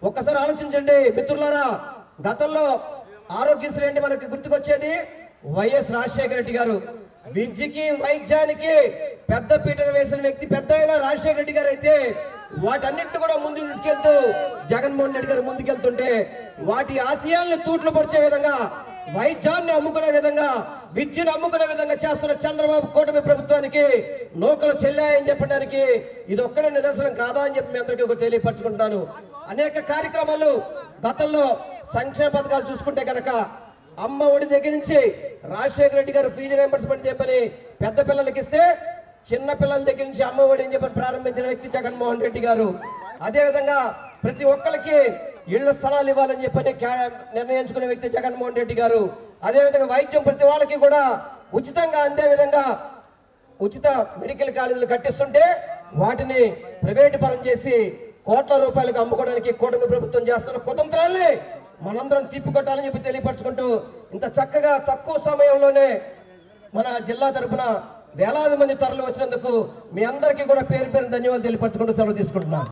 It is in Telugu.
ఒక్కసారి ఆలోచించండి మిత్రులారా. గతంలో ఆరోగ్యశ్రీ అంటే మనకి గుర్తుకొచ్చేది వైఎస్ రాజశేఖర రెడ్డి గారు. విద్యకి వైద్యానికి పెద్ద పీటను వేసిన వ్యక్తి పెద్ద అయిన రాజశేఖర రెడ్డి గారు అయితే వాటన్నిటిని కూడా ముందుకు తీసుకెళ్తూ జగన్మోహన్ రెడ్డి గారు ముందుకెళ్తుంటే వాటి ఆశయాలను తూట్లు పొడిచే విధంగా, వైద్యాన్ని అమ్ముకునే విధంగా, విద్యను అమ్ముకునే విధంగా చేస్తున్న చంద్రబాబు కూటమి ప్రభుత్వానికి నూకలు చెల్లాయని చెప్పడానికి ఇది ఒక్కడే నిదర్శనం కాదా అని చెప్పి మీ అందరికీ తెలియపరచుకుంటున్నాను. అనేక కార్యక్రమాలు గతంలో సంక్షేమ పథకాలు చూసుకుంటే కనుక అమ్మ ఒడి దగ్గర నుంచి రాజశేఖర రెడ్డి గారు ఫీజు రియంబర్స్మెంట్ చెప్పని పెద్ద పిల్లలకి ఇస్తే, చిన్న పిల్లల దగ్గర నుంచి అమ్మ ఒడి అని చెప్పని ప్రారంభించిన వ్యక్తి జగన్మోహన్ రెడ్డి గారు. అదేవిధంగా ప్రతి ఒక్కరికి ఇళ్ల స్థలాలు ఇవ్వాలని చెప్పని నిర్ణయించుకునే వ్యక్తి జగన్మోహన్ రెడ్డి గారు. అదేవిధంగా వైద్యం ప్రతి వాళ్ళకి కూడా ఉచితంగా అందే విధంగా ఉచిత మెడికల్ కాలేజీలు కట్టిస్తుంటే వాటిని ప్రైవేటు పరం చేసి కోట్ల రూపాయలకు అమ్ముకోవడానికి కూటమి ప్రభుత్వం చేస్తున్న కుతంత్రాల్ని మనందరం తిప్పికొట్టాలని చెప్పి తెలియపరచుకుంటూ ఇంత చక్కగా తక్కువ సమయంలోనే మన జిల్లా తరఫున వేలాది మంది తరలి వచ్చినందుకు మీ అందరికీ కూడా పేరు పేరు ధన్యవాదాలు తెలియపరచుకుంటూ సెలవు తీసుకుంటున్నాను.